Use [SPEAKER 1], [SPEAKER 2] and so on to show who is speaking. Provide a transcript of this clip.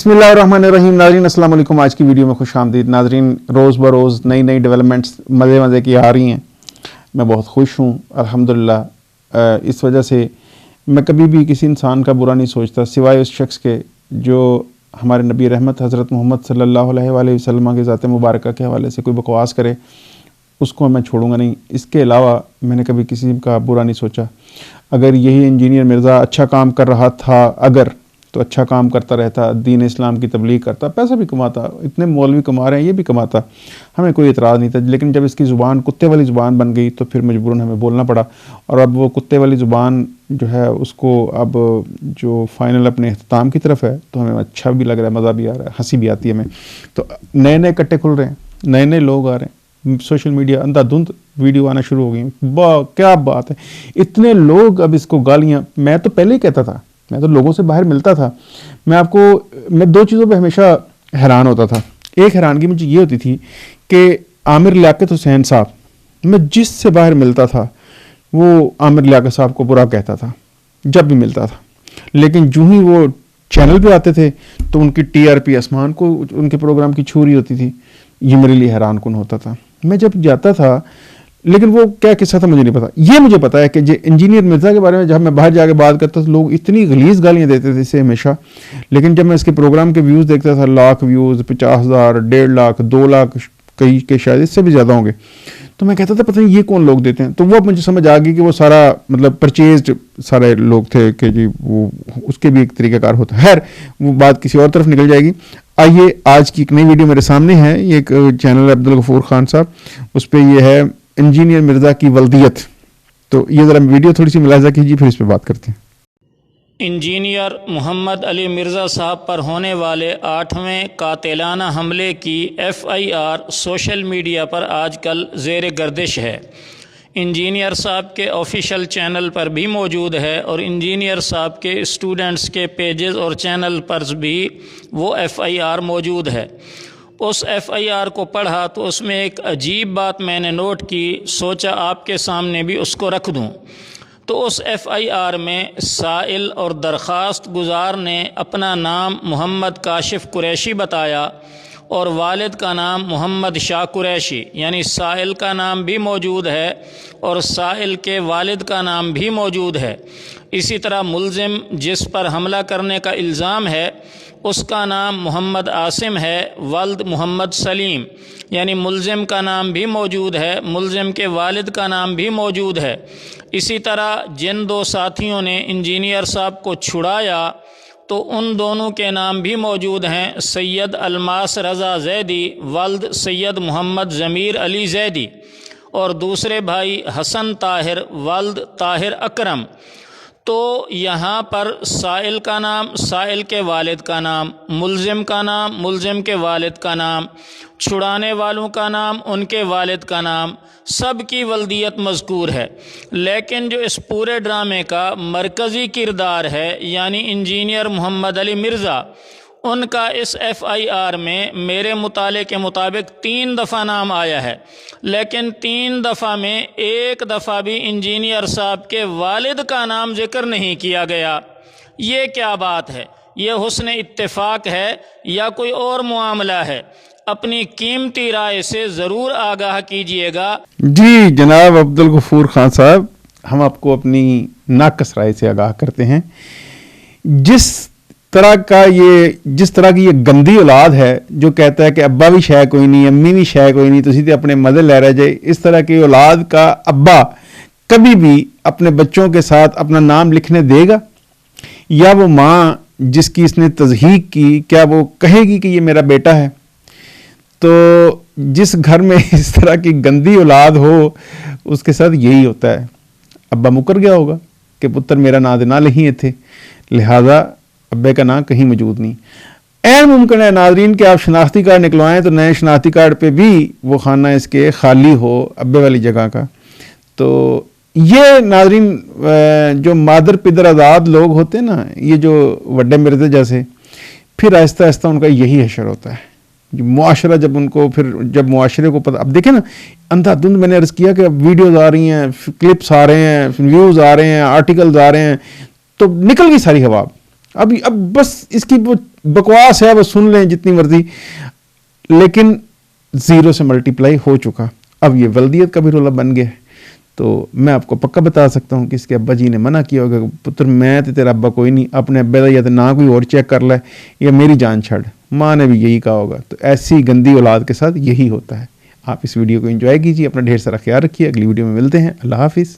[SPEAKER 1] بسم اللہ الرحمن الرحیم. ناظرین السلام علیکم. آج کی ویڈیو میں خوش آمدید. ناظرین روز بروز نئی ڈیولپمنٹس مزے کی آ رہی ہیں. میں بہت خوش ہوں الحمدللہ. اس وجہ سے میں کبھی بھی کسی انسان کا برا نہیں سوچتا سوائے اس شخص کے جو ہمارے نبی رحمت حضرت محمد صلی اللہ علیہ وآلہ وسلم کے ذات مبارکہ کے حوالے سے کوئی بکواس کرے اس کو میں چھوڑوں گا نہیں. اس کے علاوہ میں نے کبھی کسی کا برا نہیں سوچا. اگر یہی انجینئر مرزا اچھا کام کر رہا تھا تو اچھا کام کرتا رہتا, دین اسلام کی تبلیغ کرتا, پیسہ بھی کماتا, اتنے مولوی کما رہے ہیں یہ بھی کماتا, ہمیں کوئی اعتراض نہیں تھا. لیکن جب اس کی زبان کتے والی زبان بن گئی تو پھر مجبوراً ہمیں بولنا پڑا. اور اب وہ کتے والی زبان جو ہے اس کو اب جو فائنل اپنے اختتام کی طرف ہے تو ہمیں اچھا بھی لگ رہا ہے, مزہ بھی آ رہا ہے, ہنسی بھی آتی ہے ہمیں. تو نئے کٹے کھل رہے ہیں, نئے لوگ آ رہے ہیں, سوشل میڈیا اندھا دھند ویڈیو آنا شروع ہو گئی. کیا بات ہے, اتنے لوگ اب اس کو گالیاں. میں تو پہلے ہی کہتا تھا, میں تو لوگوں سے باہر ملتا تھا, میں دو چیزوں پہ ہمیشہ حیران ہوتا تھا. ایک حیرانگی مجھے یہ ہوتی تھی کہ عامر لیاقت حسین صاحب, میں جس سے باہر ملتا تھا وہ عامر لیاقت صاحب کو برا کہتا تھا جب بھی ملتا تھا. لیکن جو ہی وہ چینل پہ آتے تھے تو ان کی TRP آسمان کو ان کے پروگرام کی چھو رہی ہوتی تھی. یہ میرے لیے حیران کن ہوتا تھا. میں جب جاتا تھا, لیکن وہ کیا قصہ تھا مجھے نہیں پتا. یہ مجھے پتا ہے کہ انجینئر مرزا کے بارے میں جب میں باہر جا کے بات کرتا تھا لوگ اتنی غلیظ گالیاں دیتے تھے اسے ہمیشہ. لیکن جب میں اس کے پروگرام کے ویوز دیکھتا تھا, لاکھ ویوز, 50,000, 1.5 لاکھ, 2 لاکھ, کئی کے شاید اس سے بھی زیادہ ہوں گے, تو میں کہتا تھا پتہ نہیں یہ کون لوگ دیتے ہیں. تو وہ مجھے سمجھ آ گئی کہ وہ سارا مطلب پرچیزڈ سارے لوگ تھے کہ جی وہ اس کے بھی ایک طریقہ کار ہوتا ہے. خیر وہ بات کسی اور طرف نکل جائے گی. آئیے آج کی ایک نئی ویڈیو میرے سامنے ہے. یہ ایک چینل ہے عبدالغفور خان صاحب, اس پہ یہ ہے انجینئر مرزا کی ولدیت. تو یہ ذرا ویڈیو تھوڑی سی ملاحظہ کیجیے پھر اس پہ بات کرتے ہیں.
[SPEAKER 2] انجینئر محمد علی مرزا صاحب پر ہونے والے 8ویں قاتلانہ حملے کی FIR سوشل میڈیا پر آج کل زیر گردش ہے. انجینئر صاحب کے آفیشیل چینل پر بھی موجود ہے اور انجینئر صاحب کے اسٹوڈنٹس کے پیجز اور چینل پر بھی وہ FIR موجود ہے. اس FIR کو پڑھا تو اس میں ایک عجیب بات میں نے نوٹ کی, سوچا آپ کے سامنے بھی اس کو رکھ دوں. تو اس FIR میں سائل اور درخواست گزار نے اپنا نام محمد کاشف قریشی بتایا اور والد کا نام محمد شاہ قریشی, یعنی سائل کا نام بھی موجود ہے اور سائل کے والد کا نام بھی موجود ہے. اسی طرح ملزم جس پر حملہ کرنے کا الزام ہے اس کا نام محمد عاصم ہے, ولد محمد سلیم, یعنی ملزم کا نام بھی موجود ہے, ملزم کے والد کا نام بھی موجود ہے. اسی طرح جن 2 ساتھیوں نے انجینئر صاحب کو چھڑایا تو ان دونوں کے نام بھی موجود ہیں, سید الماس رضا زیدی ولد سید محمد ضمیر علی زیدی, اور دوسرے بھائی حسن طاہر ولد طاہر اکرم. تو یہاں پر سائل کا نام, سائل کے والد کا نام, ملزم کا نام, ملزم کے والد کا نام, چھڑانے والوں کا نام, ان کے والد کا نام, سب کی ولدیت مذکور ہے. لیکن جو اس پورے ڈرامے کا مرکزی کردار ہے یعنی انجینئر محمد علی مرزا, ان کا اس FIR میں میرے مطالعے کے مطابق 3 دفعہ نام آیا ہے. لیکن 3 دفعہ میں ایک دفعہ بھی انجینئر صاحب کے والد کا نام ذکر نہیں کیا گیا. یہ کیا بات ہے؟ یہ حسن اتفاق ہے یا کوئی اور معاملہ ہے؟ اپنی قیمتی رائے سے ضرور آگاہ کیجیے گا.
[SPEAKER 1] جی جناب عبدالغفور خان صاحب, ہم آپ کو اپنی ناقص رائے سے آگاہ کرتے ہیں. جس طرح کی یہ گندی اولاد ہے جو کہتا ہے کہ ابا بھی شے کوئی نہیں, امی بھی شے کوئی نہیں, تسی تے اپنے مزے لے رہے جائے, اس طرح کی اولاد کا ابا کبھی بھی اپنے بچوں کے ساتھ اپنا نام لکھنے دے گا؟ یا وہ ماں جس کی اس نے تضحیق کی, کیا وہ کہے گی کہ یہ میرا بیٹا ہے؟ تو جس گھر میں اس طرح کی گندی اولاد ہو اس کے ساتھ یہی ہوتا ہے. ابا مکر گیا ہوگا کہ پتر میرا نا دے نہ لکھی تھے, لہذا ابے کا نام کہیں موجود نہیں. این ممکن ہے ناظرین کہ آپ شناختی کارڈ نکلوائیں تو نئے شناختی کارڈ پہ بھی وہ خانہ اس کے خالی ہو ابے والی جگہ کا. تو یہ ناظرین جو مادر پدر آزاد لوگ ہوتے ہیں نا, یہ جو وڈے مرزے جیسے, پھر آہستہ آہستہ ان کا یہی حشر ہوتا ہے. معاشرہ جب ان کو پھر جب معاشرے کو پتہ, اب دیکھیں نا اندھا دھند, میں نے عرض کیا کہ اب ویڈیوز آ رہی ہیں, کلپس آ رہے ہیں, ویوز آ رہے ہیں, آرٹیکلز آ رہے ہیں, تو نکل گئی ساری ہوا. اب بس اس کی وہ بکواس ہے، وہ سن لیں جتنی مرضی، لیکن 0 سے ملٹیپلائی ہو چکا. اب یہ ولدیت کا بھی رولہ بن گیا ہے. تو میں آپ کو پکا بتا سکتا ہوں کہ اس کے ابا جی نے منع کیا ہوگا، پتر میں تو تیرا ابا کوئی نہیں، اپنے ابے کا یا تو نہ کوئی اور چیک کر لے یا میری جان چھڑ. ماں نے بھی یہی کہا ہوگا. تو ایسی گندی اولاد کے ساتھ یہی ہوتا ہے. آپ اس ویڈیو کو انجوائے کیجیے، اپنا ڈھیر سارا خیال رکھیے. اگلی ویڈیو میں ملتے ہیں. اللہ حافظ.